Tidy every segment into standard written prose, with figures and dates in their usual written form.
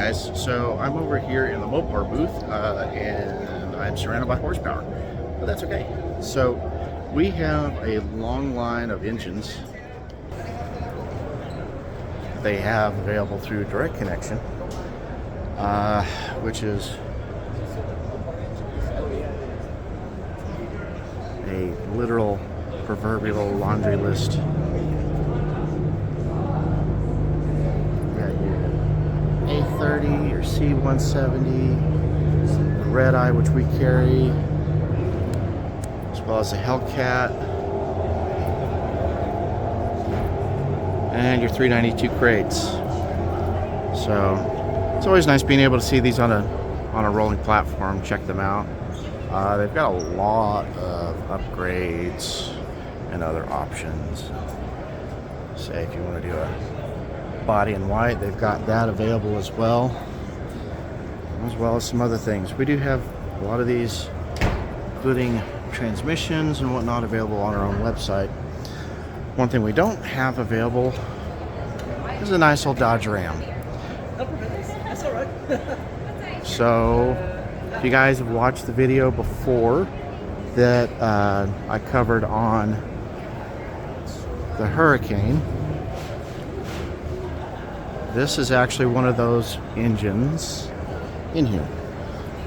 guys, so I'm over here in the MOPAR booth and I'm surrounded by horsepower, but that's okay. So we have a long line of engines they have available through direct connection, which is a literal proverbial laundry list. A30 or C170, the Red Eye, which we carry, as well as the Hellcat, and your 392 crates. So it's always nice being able to see these on a rolling platform. Check them out. They've got a lot of upgrades and other options. Say if you want to do a body in white, they've got that available as well as some other things. We do have a lot of these, including transmissions and whatnot, available on our own website. One thing we don't have available is a nice old Dodge Ram. That's all right. So if you guys have watched the video before that I covered on the Hurricane, this is actually one of those engines in here.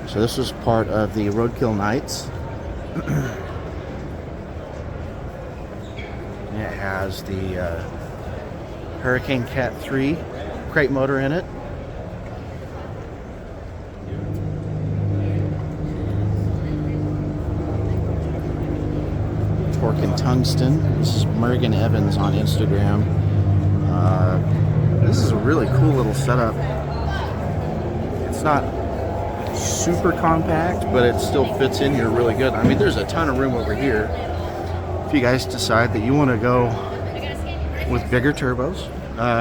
So this was part of the Roadkill Nights. It has the Hurricane Cat 3 crate motor in it. Torque and tungsten. This is Mergen Evans on Instagram. This is a really cool little setup. It's not super compact, but it still fits in here really good. I mean, there's a ton of room over here. If you guys decide that you want to go with bigger turbos,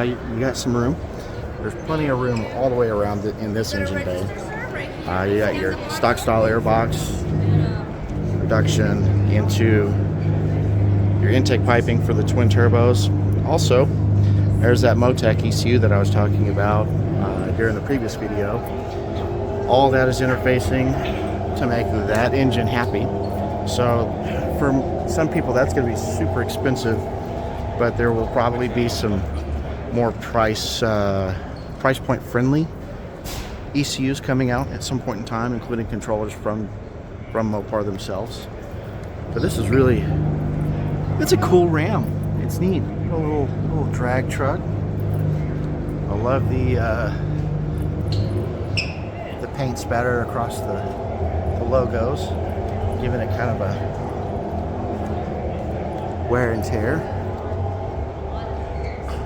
you got some room. There's plenty of room all the way around in this engine bay. You got your stock style airbox, reduction into your intake piping for the twin turbos. Also, there's that Motec ECU that I was talking about during the previous video. All that is interfacing to make that engine happy. So for some people that's going to be super expensive, but there will probably be some more price point friendly ECUs coming out at some point in time, including controllers from MOPAR themselves. But this is really, it's a cool Ram. It's neat. A little drag truck. I love the paint spatter across the logos, giving it kind of a wear and tear.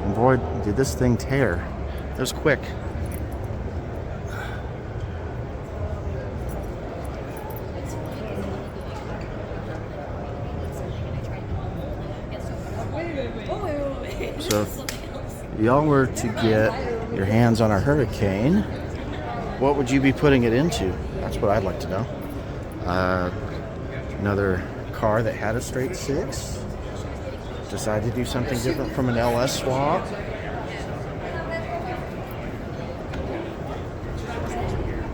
And boy, did this thing tear. It was quick. So if y'all were to get your hands on a Hurricane, what would you be putting it into? That's what I'd like to know. Another car that had a straight six, decided to do something different from an LS swap.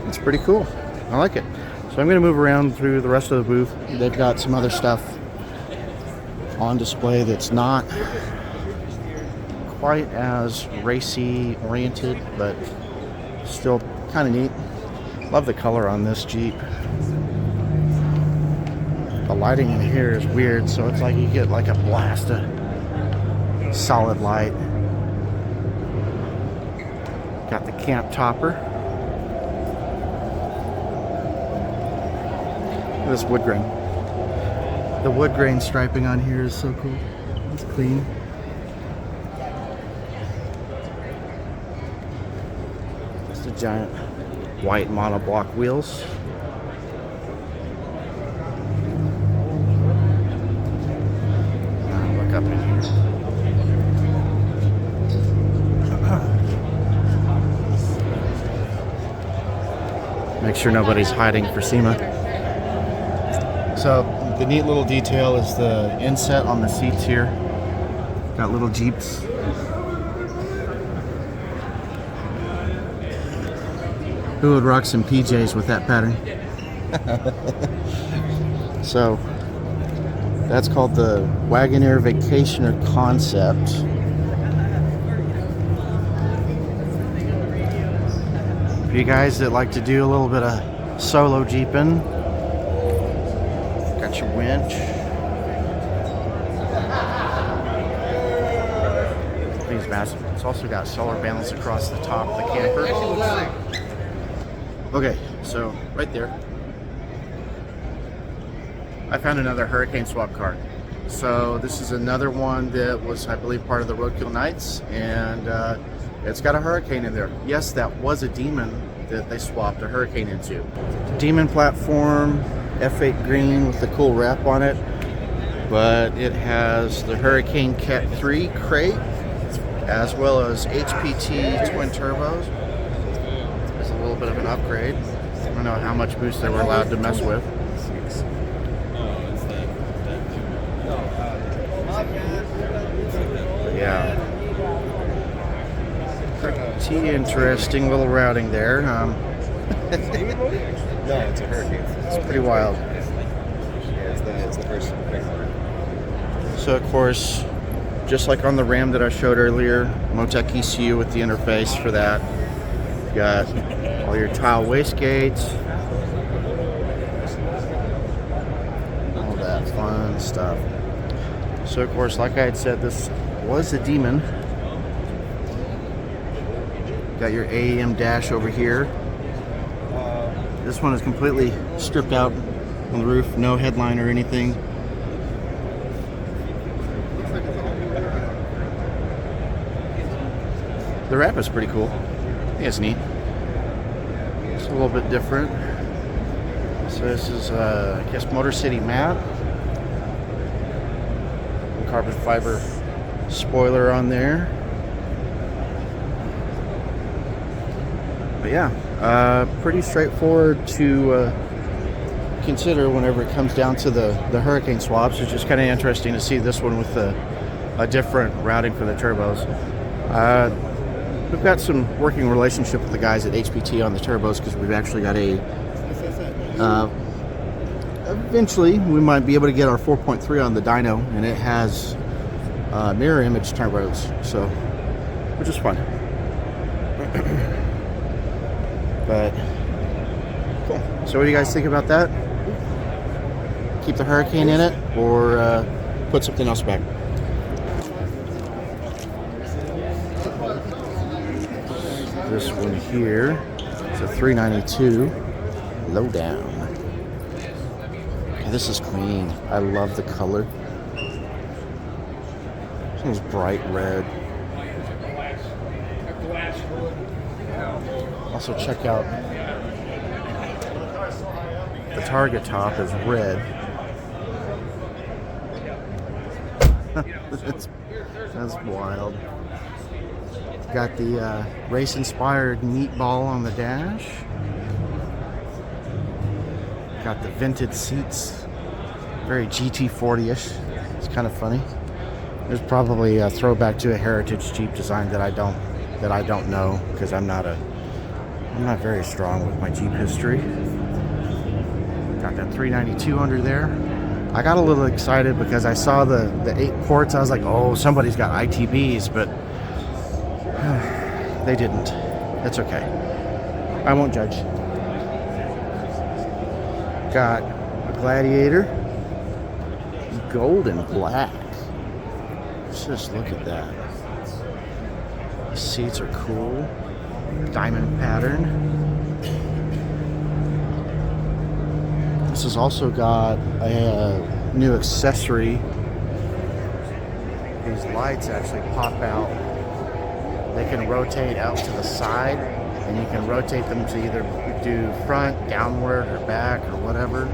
It's pretty cool. I like it. So I'm going to move around through the rest of the booth. They've got some other stuff on display that's not quite as racy oriented, but still kind of neat. Love the color on this Jeep. The lighting in here is weird, so it's like you get like a blast of solid light. Got the camp topper. Look at this wood grain. The wood grain striping on here is so cool. It's clean. Just a giant white monoblock wheels. Look up in here. Make sure nobody's hiding for SEMA. So the neat little detail is the inset on the seats here. Got little Jeeps. Who would rock some PJs with that pattern? So that's called the Wagoneer Vacationer Concept. For you guys that like to do a little bit of solo jeeping, got your winch. These massive. It's also got solar panels across the top of the camper. Okay, so right there, I found another Hurricane swap car. So this is another one that was, I believe, part of the Roadkill Nights, and it's got a Hurricane in there. Yes, that was a Demon that they swapped a Hurricane into. Demon platform, F8 green with the cool wrap on it, but it has the Hurricane Cat 3 crate, as well as HPT twin turbos. It's a little bit of an upgrade. I don't know how much boost they were allowed to mess with. But yeah, pretty interesting little routing there. No, it's a Hurricane. It's pretty wild. Yeah, it's the first one. So of course, just like on the Ram that I showed earlier, Motec ECU with the interface for that. You got all your tile wastegates, all that fun stuff. So of course, like I had said, this was a Demon. Got your AEM dash over here. This one is completely stripped out on the roof, no headline or anything. The wrap is pretty cool. I think it's neat. It's a little bit different. So this is, I guess, Motor City matte. Carbon fiber spoiler on there. But yeah, pretty straightforward to consider whenever it comes down to the Hurricane swaps. It's just kind of interesting to see this one with a different routing for the turbos. We've got some working relationship with the guys at HPT on the turbos because we've actually got eventually we might be able to get our 4.3 on the dyno, and it has mirror image turbos, so which is fun. But cool. So what do you guys think about that? Keep the Hurricane in it or put something else back? This one here is a 392 low down. Okay, this is clean. I love the color. This one's bright red. Also check out the target top is red. That's wild. Got the race-inspired meatball on the dash. Got the vented seats, very GT40-ish. It's kind of funny. There's probably a throwback to a heritage Jeep design that I don't know because I'm not very strong with my Jeep history. Got that 392 under there. I got a little excited because I saw the 8 ports. I was like, oh, somebody's got ITBs, but they didn't. It's okay. I won't judge. Got a Gladiator, gold and black. Just look at that. The seats are cool. Diamond pattern. This has also got a new accessory. These lights actually pop out. They can rotate out to the side, and you can rotate them to either do front, downward, or back, or whatever.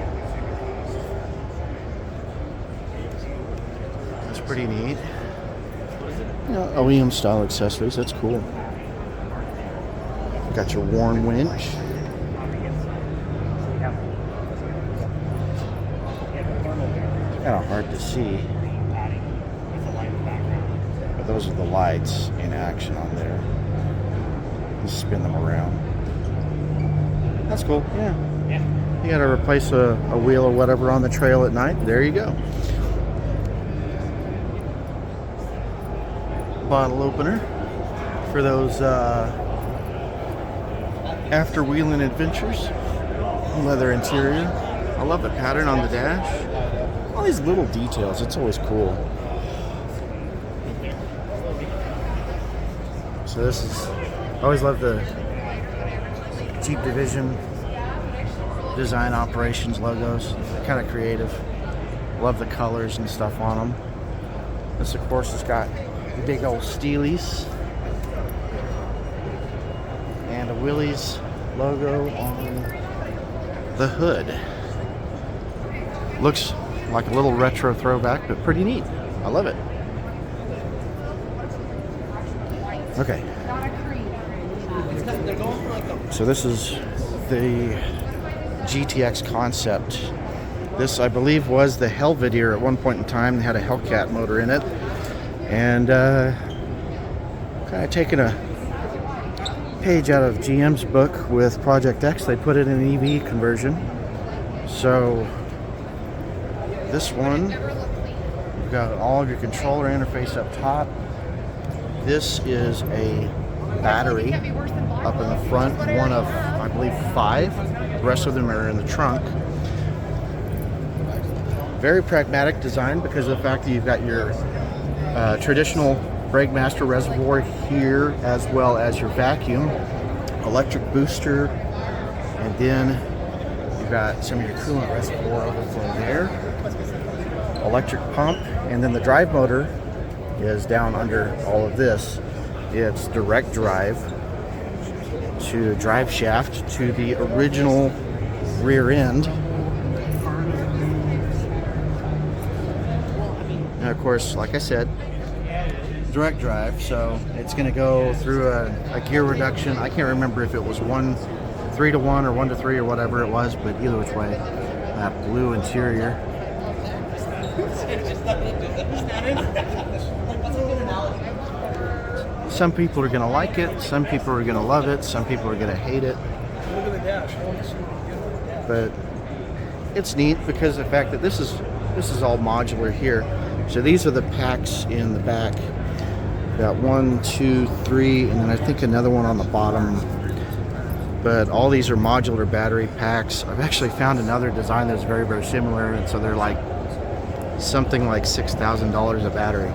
That's pretty neat. You know, OEM style accessories, that's cool. Got your worn winch. Kind of hard to see. But those are the lights in action on there. Just spin them around. That's cool. Yeah. You got to replace a wheel or whatever on the trail at night. There you go. Bottle opener for those after wheeling adventures. Leather interior. I love the pattern on the dash. All these little details. It's always cool. So this is. I always love the Jeep Division design operations logos. They're kind of creative. Love the colors and stuff on them. This, of course, has got big old Steelies and a Willys logo on the hood. Looks like a little retro throwback, but pretty neat. I love it. Okay. So this is the GTX concept. This, I believe, was the Helvidier at one point in time. They had a Hellcat motor in it. And kind of taking a page out of GM's book with Project X. They put it in an EV conversion. So this one, you've got all of your controller interface up top. This is a battery up in the front, one of, I believe, 5. The rest of them are in the trunk. Very pragmatic design because of the fact that you've got your traditional Bragmaster reservoir here, as well as your vacuum, electric booster, and then you've got some of your coolant reservoir overflow there, electric pump, and then the drive motor is down under all of this. It's direct drive to drive shaft to the original rear end. And of course, like I said, direct drive, so it's going to go through a gear reduction. I can't remember if it was 3 to 1 or 1 to 3 or whatever it was, but either which way, that blue interior. Some people are going to like it, some people are going to love it, some people are going to hate it. But it's neat because of the fact that this is all modular here. So these are the packs in the back. Got 1, 2, 3, and then I think another one on the bottom. But all these are modular battery packs. I've actually found another design that's very, very similar, and so they're like something like $6,000 a battery.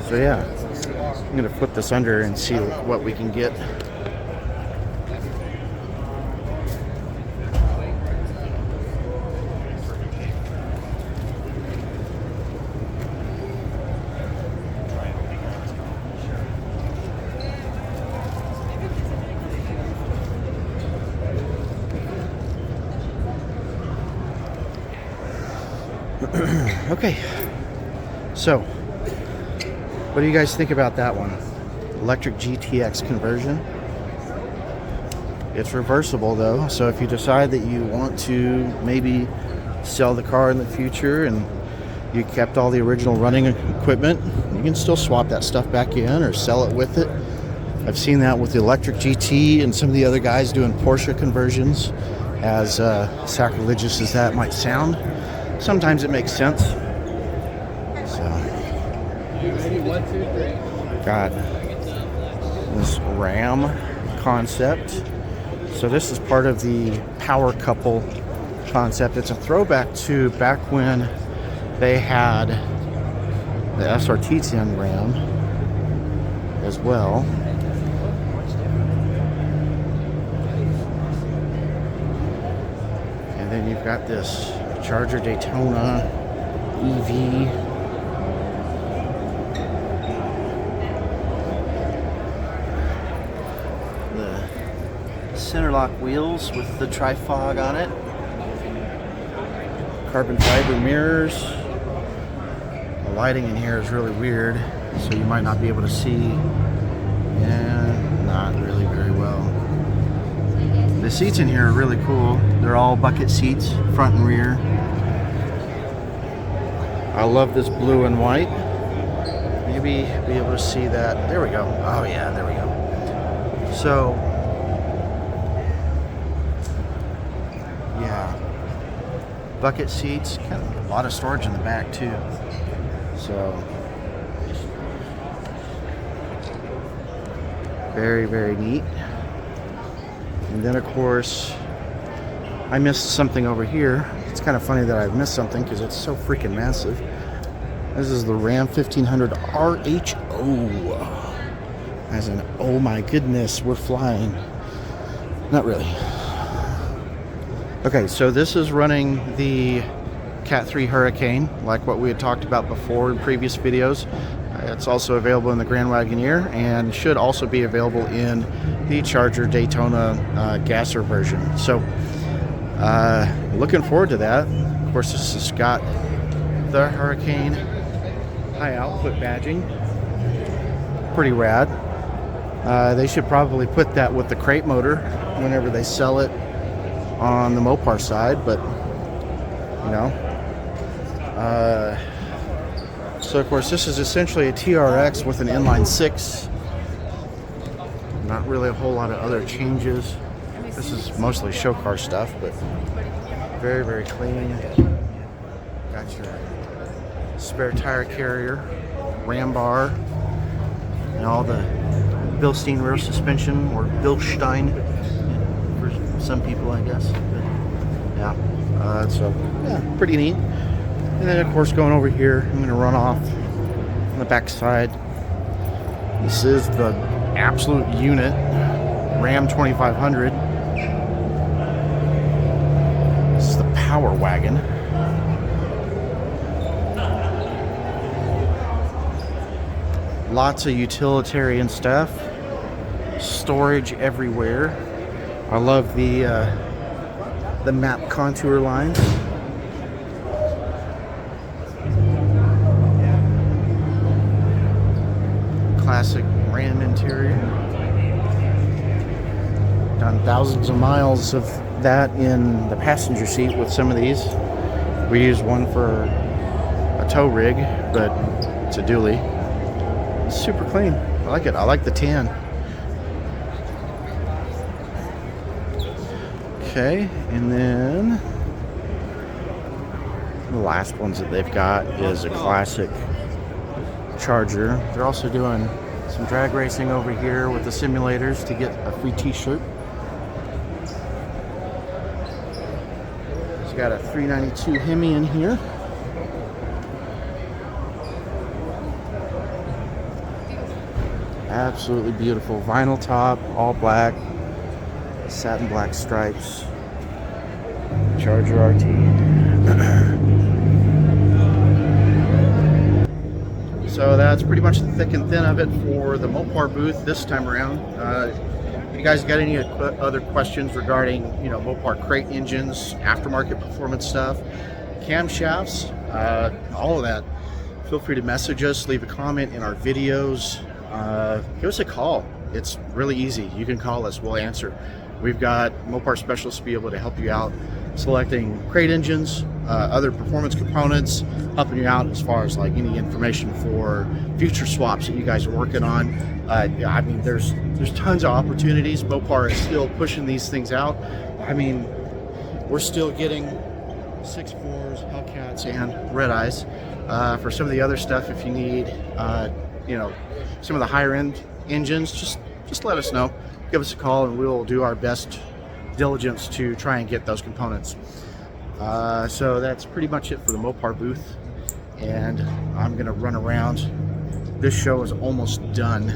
So yeah, I'm gonna flip this under and see what we can get. Okay, so what do you guys think about that one? Electric GTX conversion. It's reversible though, so if you decide that you want to maybe sell the car in the future and you kept all the original running equipment, you can still swap that stuff back in or sell it with it. I've seen that with the electric GT and some of the other guys doing Porsche conversions. As sacrilegious as that might sound, sometimes it makes sense. So, got this Ram concept. So this is part of the power couple concept. It's a throwback to back when they had the SRT10 Ram as well. And then you've got this Charger Daytona EV. Center lock wheels with the tri-fog on it. Carbon fiber mirrors. The lighting in here is really weird, so you might not be able to see. Yeah, not really very well. The seats in here are really cool. They're all bucket seats, front and rear. I love this blue and white. Maybe be able to see that. There we go. Oh yeah, there we go. So, yeah, bucket seats. Kind of a lot of storage in the back too. So, very, very neat. And then of course, I missed something over here. It's kind of funny that I missed something because it's so freaking massive. This is the Ram 1500 RHO. As in, oh my goodness, we're flying. Not really. Okay, so this is running the Cat 3 Hurricane, like what we had talked about before in previous videos. It's also available in the Grand Wagoneer and should also be available in the Charger Daytona gasser version. So, looking forward to that. Of course, this has got the Hurricane high output badging. Pretty rad. They should probably put that with the crate motor whenever they sell it on the Mopar side, but you know. So of course this is essentially a TRX with an inline 6. Not really a whole lot of other changes. This is mostly show car stuff, but very, very clean. Got your spare tire carrier, ram bar, and all the Bilstein rear suspension, or Bilstein for some people, I guess. But, yeah, so yeah, pretty neat. And then of course going over here, I'm going to run off on the back side. This is the absolute unit, Ram 2500. This is the Power Wagon. Lots of utilitarian stuff. Storage everywhere. I love the map contour lines. Classic Ram interior. Done thousands of miles of that in the passenger seat with some of these. We use one for a tow rig, but it's a dually. It's super clean. I like it. I like the tan. Okay, and then the last ones that they've got is a classic Charger. They're also doing some drag racing over here with the simulators to get a free t-shirt. It's got a 392 Hemi in here. Absolutely beautiful. Vinyl top, all black, satin black stripes. Charger RT. So that's pretty much the thick and thin of it for the Mopar booth this time around. If you guys got any other questions regarding, Mopar crate engines, aftermarket performance stuff, camshafts, all of that, feel free to message us, leave a comment in our videos, give us a call. It's really easy. You can call us, we'll answer. We've got Mopar specialists to be able to help you out selecting crate engines, other performance components, helping you out as far as like any information for future swaps that you guys are working on. I mean, there's tons of opportunities. Mopar is still pushing these things out. I mean, we're still getting 6.4s, Hellcats, and red eyes. For some of the other stuff, if you need, some of the higher end engines, just let us know. Give us a call and we'll do our best diligence to try and get those components. So that's pretty much it for the Mopar booth, and I'm gonna run around. This show is almost done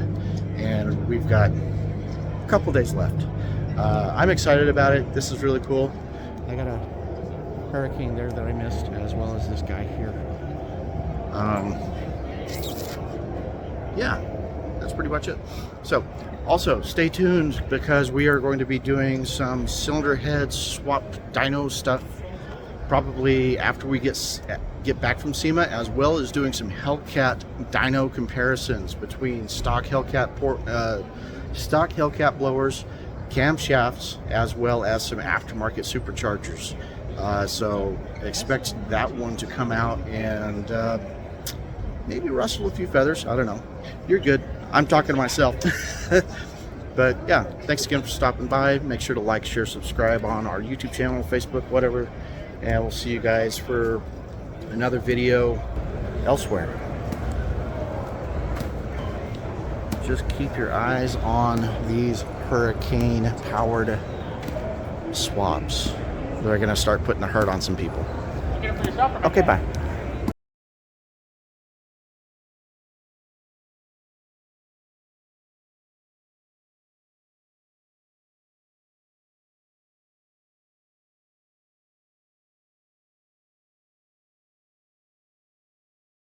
and we've got a couple days left. I'm excited about it. This is really cool. I got a Hurricane there that I missed, as well as this guy here. Yeah, that's pretty much it. So also stay tuned, because we are going to be doing some cylinder head swap dyno stuff probably after we get back from SEMA, as well as doing some Hellcat dyno comparisons between stock Hellcat blowers, camshafts, as well as some aftermarket superchargers. So expect that one to come out and maybe rustle a few feathers. I don't know. You're good. I'm talking to myself. But yeah, thanks again for stopping by. Make sure to like, share, subscribe on our YouTube channel, Facebook, whatever. And we'll see you guys for another video elsewhere. Just keep your eyes on these hurricane-powered swaps. They're going to start putting the hurt on some people. Okay, bye.